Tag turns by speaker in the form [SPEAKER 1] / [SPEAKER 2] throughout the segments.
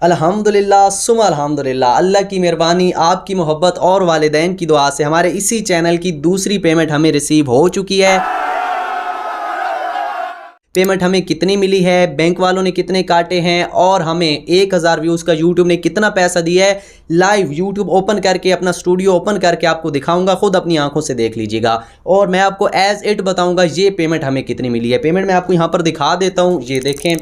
[SPEAKER 1] अल्हम्दुलिल्लाह सुम्मा अल्हम्दुलिल्लाह, अल्लाह की मेहरबानी, आपकी मोहब्बत और वालिदैन की दुआ से हमारे इसी चैनल की दूसरी पेमेंट हमें रिसीव हो चुकी है। पेमेंट हमें कितनी मिली है, बैंक वालों ने कितने काटे हैं और हमें 1000 व्यूज़ का यूट्यूब ने कितना पैसा दिया है, लाइव यूट्यूब ओपन करके अपना स्टूडियो ओपन करके आपको दिखाऊंगा, खुद अपनी आंखों से देख लीजिएगा और मैं आपको एज इट बताऊंगा ये पेमेंट हमें कितनी मिली है। पेमेंट मैं आपको यहाँ पर दिखा देता हूँ, ये देखें,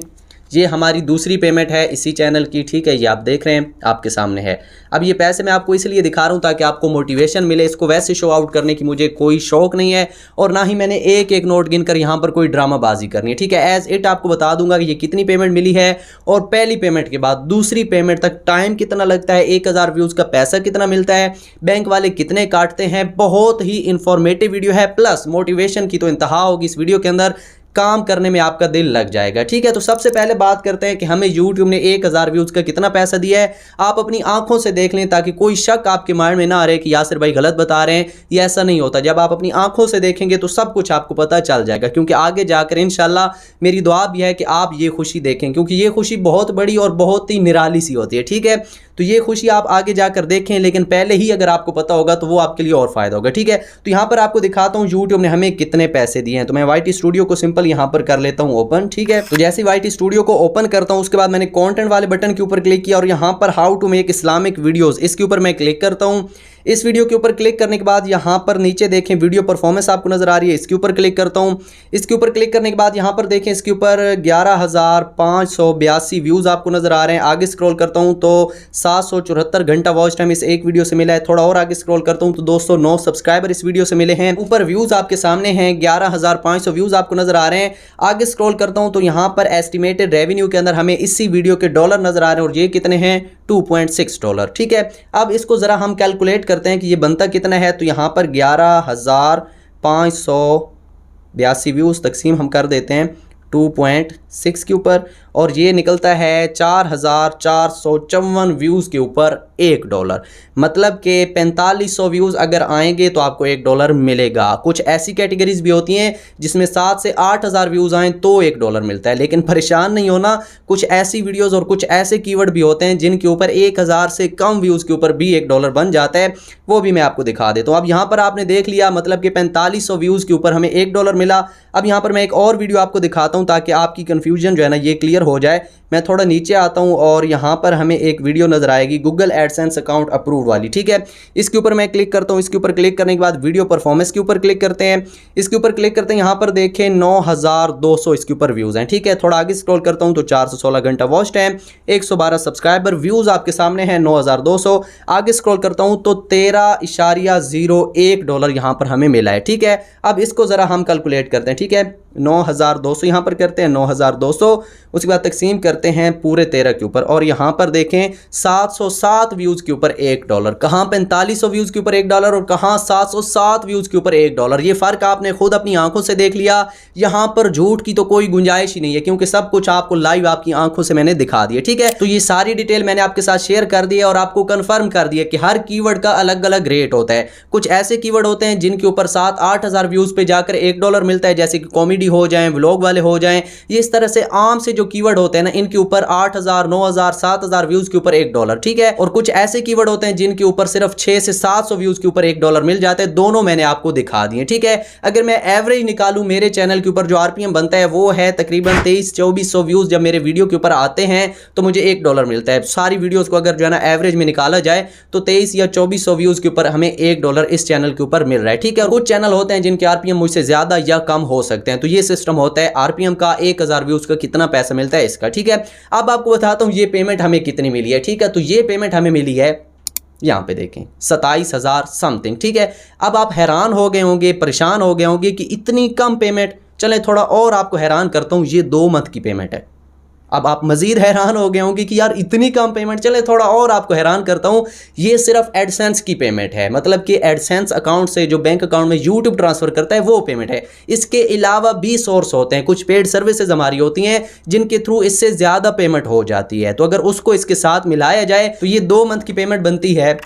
[SPEAKER 1] ये हमारी दूसरी पेमेंट है इसी चैनल की, ठीक है, ये आप देख रहे हैं आपके सामने है। अब ये पैसे मैं आपको इसलिए दिखा रहा हूँ ताकि आपको मोटिवेशन मिले, इसको वैसे शो आउट करने की मुझे कोई शौक नहीं है और ना ही मैंने एक एक नोट गिनकर यहाँ पर कोई ड्रामाबाजी करनी है, ठीक है। एज इट आपको बता दूंगा कि ये कितनी पेमेंट मिली है और पहली पेमेंट के बाद दूसरी पेमेंट तक टाइम कितना लगता है, 1000 व्यूज़ का पैसा कितना मिलता है, बैंक वाले कितने काटते हैं। बहुत ही इंफॉर्मेटिव वीडियो है, प्लस मोटिवेशन की तो इंतहा होगी इस वीडियो के अंदर, काम करने में आपका दिल लग जाएगा, ठीक है। तो सबसे पहले बात करते हैं कि हमें YouTube ने 1000 व्यूज़ का कितना पैसा दिया है। आप अपनी आंखों से देख लें ताकि कोई शक आपके माइंड में ना आ रहे कि यासिर भाई गलत बता रहे हैं, ये ऐसा नहीं होता। जब आप अपनी आंखों से देखेंगे तो सब कुछ आपको पता चल जाएगा, क्योंकि आगे जाकर इंशाल्लाह मेरी दुआ भी है कि आप ये खुशी देखें, क्योंकि ये खुशी बहुत बड़ी और बहुत ही निराली सी होती है, ठीक है। तो ये खुशी आप आगे जाकर देखें, लेकिन पहले ही अगर आपको पता होगा तो वो आपके लिए और फायदा होगा, ठीक है। तो यहाँ पर आपको दिखाता हूँ YouTube ने हमें कितने पैसे दिए हैं। तो मैं YT स्टूडियो को सिंपल यहाँ पर कर लेता हूँ ओपन, ठीक है। तो जैसे YT स्टूडियो को ओपन करता हूँ उसके बाद मैंने कंटेंट वाले बटन के ऊपर क्लिक किया और यहाँ पर how to make Islamic videos, इसके ऊपर मैं क्लिक करता हूँ। इस वीडियो के ऊपर क्लिक करने के बाद यहाँ पर नीचे देखें वीडियो परफॉर्मेंस आपको नजर आ रही है, इसके ऊपर क्लिक करता हूँ। इसके ऊपर क्लिक करने के बाद यहाँ पर देखें इसके ऊपर 11,582 व्यूज़ आपको नजर आ रहे हैं। आगे स्क्रॉल करता हूँ तो 774 घंटा वॉच टाइम इस एक वीडियो से मिला है। थोड़ा और आगे स्क्रॉल करता हूँ तो 209 सब्सक्राइबर इस वीडियो से मिले हैं। ऊपर व्यूज़ आपके सामने हैं, 11,500 व्यूज़ आपको नजर आ रहे हैं। आगे स्क्रॉल करता हूँ तो यहाँ पर एस्टिमेटेड रेवेन्यू के अंदर हमें इसी वीडियो के डॉलर नजर आ रहे हैं और ये कितने हैं, $2.6, ठीक है। अब इसको ज़रा हम कैलकुलेट करते हैं कि ये बनता कितना है। तो यहाँ पर 11,582 व्यूज़ तकसीम हम कर देते हैं 2.6 के ऊपर और ये निकलता है 4,454 व्यूज़ के ऊपर $1, मतलब कि 4500 व्यूज़ अगर आएंगे तो आपको $1 मिलेगा। कुछ ऐसी कैटेगरीज भी होती हैं जिसमें 7 से 8,000 व्यूज़ आएँ तो $1 मिलता है, लेकिन परेशान नहीं होना, कुछ ऐसी वीडियोज़ और कुछ ऐसे कीवर्ड भी होते हैं जिनके ऊपर 1000 से कम व्यूज़ के ऊपर भी $1 बन जाता है, वो भी मैं आपको दिखा देता हूँ। अब यहाँ पर आपने देख लिया, मतलब कि 4500 व्यूज़ के ऊपर हमें $1 मिला। अब यहाँ पर मैं एक और वीडियो आपको दिखाता हूँ ताकि आपकी कन्फ्यूजन जो है ना ये क्लियर हो जाए। मैं थोड़ा नीचे आता हूं और यहां पर हमें एक वीडियो नजर आएगी गूगल एडसेंस अकाउंट अप्रूव वाली, ठीक है। इसके ऊपर मैं क्लिक करता हूं। इसके ऊपर क्लिक करने के बाद वीडियो परफॉर्मेंस के ऊपर क्लिक करते हैं। इसके ऊपर क्लिक करते हैं, यहां पर देखें 9200 इसके ऊपर व्यूज हैं, ठीक है। थोड़ा आगे स्क्रॉल करता हूं तो 416 घंटा वॉच टाइम, 112 सब्सक्राइबर, व्यूज आपके सामने हैं 9200। आगे स्क्रॉल करता हूं तो $13.01 यहां पर हमें मिला है, ठीक है। अब इसको जरा हम कैलकुलेट करते हैं, ठीक है। 9200 यहाँ पर करते हैं 9200, उसके बाद तकसीम करते हैं पूरे 13 के ऊपर और यहाँ पर देखें 707 व्यूज़ के ऊपर $1, कहाँ 4500 व्यूज़ के ऊपर $1 और कहाँ 707 व्यूज़ के ऊपर $1। ये फ़र्क आपने खुद अपनी आंखों से देख लिया। यहाँ पर झूठ की तो कोई गुंजाइश ही नहीं है, क्योंकि सब कुछ आपको लाइव आपकी आंखों से मैंने दिखा दिया, ठीक है। तो ये सारी डिटेल मैंने आपके साथ शेयर कर दी है और आपको कन्फर्म कर दिया कि हर कीवर्ड का अलग अलग रेट होता है। कुछ ऐसे कीवर्ड होते हैं जिनके ऊपर 7-8 हज़ार व्यूज़ पे जाकर $1 मिलता है, जैसे कि कॉमेडी हो जाएं, व्लॉग वाले हो जाएं। ये इस तरह से आम से जो कीवर्ड होते हैं ना, इनके ऊपर 8000, 9000, 7000 व्यूज के ऊपर $1, ठीक है। और कुछ ऐसे कीवर्ड होते हैं जिनके ऊपर सिर्फ 600 से 700 व्यूज के ऊपर $1 मिल जाते हैं। दोनों मैंने आपको दिखा दिए, ठीक है। अगर मैं एवरेज निकालूं, मेरे चैनल के ऊपर जो RPM बनता है वो है तकरीबन 2300-2400 व्यूज जब मेरे वीडियो के ऊपर आते हैं तो मुझे $1 मिलता है। सारी वीडियोस को अगर जो है ना एवरेज में निकाला जाए तो 23 या 2400 व्यूज के ऊपर हमें $1 इस चैनल के ऊपर मिल रहा है, ठीक है। और कुछ चैनल होते हैं जिनके RPM मुझसे ज्यादा या कम हो सकते हैं, तो ये सिस्टम होता है RPM का, 1000 व्यूज का कितना पैसा मिलता है इसका, ठीक है। अब आपको बताता हूं ये पेमेंट हमें कितनी मिली है, ठीक है। तो ये पेमेंट हमें मिली है, यहां पे देखें 27,000 समथिंग, ठीक है। अब आप हैरान हो गए होंगे, परेशान हो गए होंगे कि इतनी कम पेमेंट। चले थोड़ा और आपको हैरान करता हूं, ये 2 मंथ की पेमेंट है। अब आप मजीद हैरान हो गए होंगे कि यार इतनी कम पेमेंट। चले थोड़ा और आपको हैरान करता हूं, ये सिर्फ एडसेंस की पेमेंट है, मतलब कि एडसेंस अकाउंट से जो बैंक अकाउंट में यूट्यूब ट्रांसफर करता है वो पेमेंट है। इसके अलावा भी सोर्स होते हैं, कुछ पेड सर्विसेज हमारी होती हैं जिनके थ्रू इससे ज़्यादा पेमेंट हो जाती है। तो अगर उसको इसके साथ मिलाया जाए तो ये 2 मंथ की पेमेंट बनती है,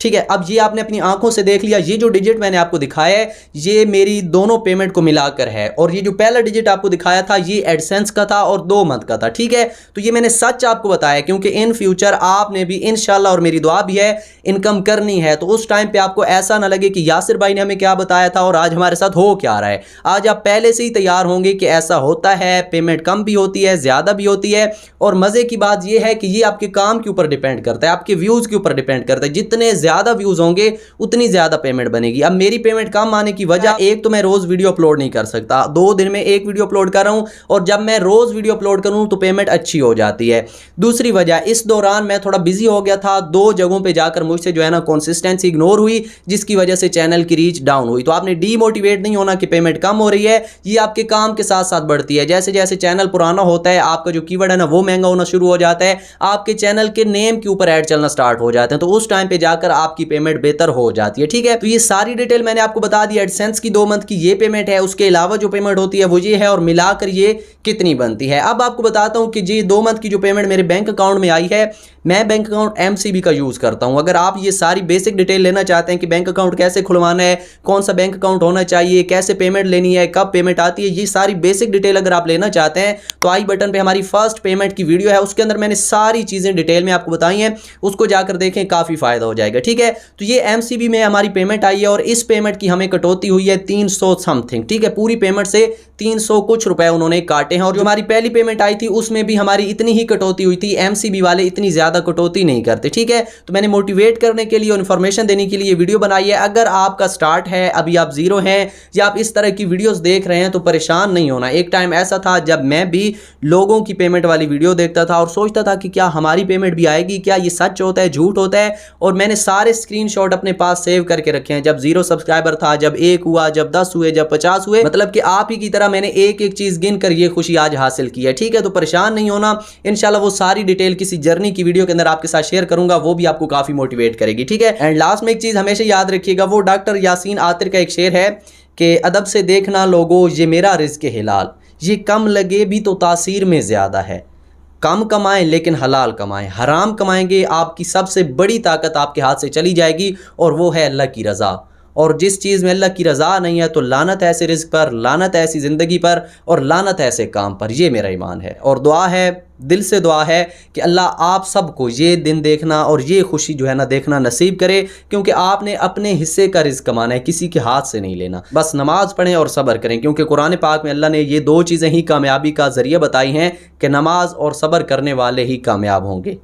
[SPEAKER 1] ठीक है। अब ये आपने अपनी आंखों से देख लिया, ये जो डिजिट मैंने आपको दिखाया है ये मेरी दोनों पेमेंट को मिलाकर है, और ये जो पहला डिजिट आपको दिखाया था ये एडसेंस का था और 2 मंथ का था। ठीक है, तो ये मैंने सच आपको बताया क्योंकि इन फ्यूचर आपने भी इंशाल्लाह, और मेरी दुआ भी है, इनकम करनी है। तो उस टाइम पे आपको ऐसा ना लगे कि यासिर भाई ने हमें क्या बताया था और आज हमारे साथ हो क्या रहा है। आज आप पहले से ही तैयार होंगे कि ऐसा होता है, पेमेंट कम भी होती है, ज्यादा भी होती है। और मजे की बात यह है कि ये आपके काम के ऊपर डिपेंड करता है, आपके व्यूज के ऊपर डिपेंड करता है। जितने ज्यादा व्यूज होंगे उतनी ज्यादा पेमेंट बनेगी। अब मेरी पेमेंट कम आने की वजह, एक तो मैं रोज वीडियो अपलोड नहीं कर सकता, 2 दिन में 1 वीडियो अपलोड कर रहा हूं, और जब मैं रोज वीडियो अपलोड करूं तो पेमेंट अच्छी हो जाती है। दूसरी वजह, इस दौरान मैं थोड़ा बिजी हो गया था, 2 जगहों पे जाकर मुझसे जो है ना कंसिस्टेंसी इग्नोर हुई, जिसकी वजह से चैनल की रीच डाउन हुई। तो आपने डीमोटिवेट नहीं होना कि पेमेंट कम हो रही है, ये आपके काम के साथ साथ बढ़ती है। जैसे जैसे चैनल पुराना होता है आपका जो कीवर्ड है ना वो महंगा होना शुरू हो जाता है, आपके चैनल के नेम के ऊपर ऐड चलना स्टार्ट हो जाते हैं, तो उस टाइम पे जाकर आपकी पेमेंट बेहतर हो जाती है। ठीक है, तो ये सारी डिटेल मैंने आपको बता दी। एडसेंस की 2 मंथ की ये पेमेंट है, उसके अलावा जो पेमेंट होती है वो ये है, और मिलाकर ये कितनी बनती है। अब आपको बताता हूं कि जी 2 मंथ की जो पेमेंट मेरे बैंक अकाउंट में आई है, मैं बैंक अकाउंट एमसीबी का यूज करता हूं। अगर आप ये सारी बेसिक डिटेल लेना चाहते हैं कि बैंक अकाउंट कैसे खुलवाना है, कौन सा बैंक अकाउंट होना चाहिए, कैसे पेमेंट लेनी है, कब पेमेंट आती है, ये सारी बेसिक डिटेल अगर आप लेना चाहते हैं तो आई बटन पे हमारी फर्स्ट पेमेंट की वीडियो है, उसके अंदर मैंने सारी चीजें डिटेल में आपको बताई हैं, उसको जाकर देखें, काफी फायदा हो जाएगा। ठीक है, तो ये एमसीबी में हमारी पेमेंट आई है, और इस पेमेंट की हमें कटौती हुई है 300 समथिंग। ठीक है, पूरी पेमेंट से 300 कुछ रुपए उन्होंने काटे हैं, और जो हमारी पहली पेमेंट आई थी उसमें भी हमारी इतनी ही कटौती हुई थी। एमसीबी वाले इतनी ज्यादा कटौती नहीं करते। ठीक है, तो मैंने मोटिवेट करने के लिए और इन्फॉर्मेशन देने के लिए वीडियो बनाई है। अगर आपका स्टार्ट है, अभी आप जीरो हैं, या आप इस तरह की वीडियोस देख रहे हैं तो परेशान नहीं होना। एक टाइम ऐसा था जब मैं भी लोगों की पेमेंट वाली वीडियो देखता था और सोचता था कि क्या हमारी पेमेंट भी आएगी, क्या ये सच होता है, झूठ होता है। और मैंने सारे स्क्रीनशॉट अपने पास सेव करके रखे हैं, जब 0 सब्सक्राइबर था, जब 1 हुआ, जब 10 हुए, जब 50 हुए, मतलब कि आप ही की तरह मैंने एक एक चीज गिन कर ये खुशी आज हासिल की है। ठीक है, तो परेशान नहीं होना, इंशाल्लाह वो सारी डिटेल किसी जर्नी की वीडियो के अंदर आपके साथ शेयर करूंगा, वो भी आपको काफी मोटिवेट करेगी। ठीक है, एंड लास्ट में एक चीज हमेशा याद रखिएगा, वो डॉक्टर यासीन आतिर का एक शेर है कि अदब से देखना लोगों ये मेरा रिज़्क़ हिलाल, ये कम लगे भी तो तासीर में ज़्यादा है। कम कमाएं लेकिन हलाल कमाएं, हराम कमाएंगे आपकी सबसे बड़ी ताकत आपके हाथ से चली जाएगी, और वो है अल्लाह की रज़ा। और जिस चीज़ में अल्लाह की रज़ा नहीं है तो लानत है ऐसे रिज़्क़ पर, लानत है ऐसी ज़िंदगी पर, और लानत है ऐसे काम पर। ये मेरा ईमान है, और दुआ है, दिल से दुआ है कि अल्लाह आप सबको ये दिन देखना और ये खुशी जो है ना देखना नसीब करे, क्योंकि आपने अपने हिस्से का रिज़्क़ कमाना है, किसी के हाथ से नहीं लेना। बस नमाज़ पढ़ें और सब्र करें, क्योंकि कुरान पाक में अल्लाह ने ये 2 चीज़ें ही कामयाबी का ज़रिया बताई हैं कि नमाज और सब्र करने वाले ही कामयाब होंगे।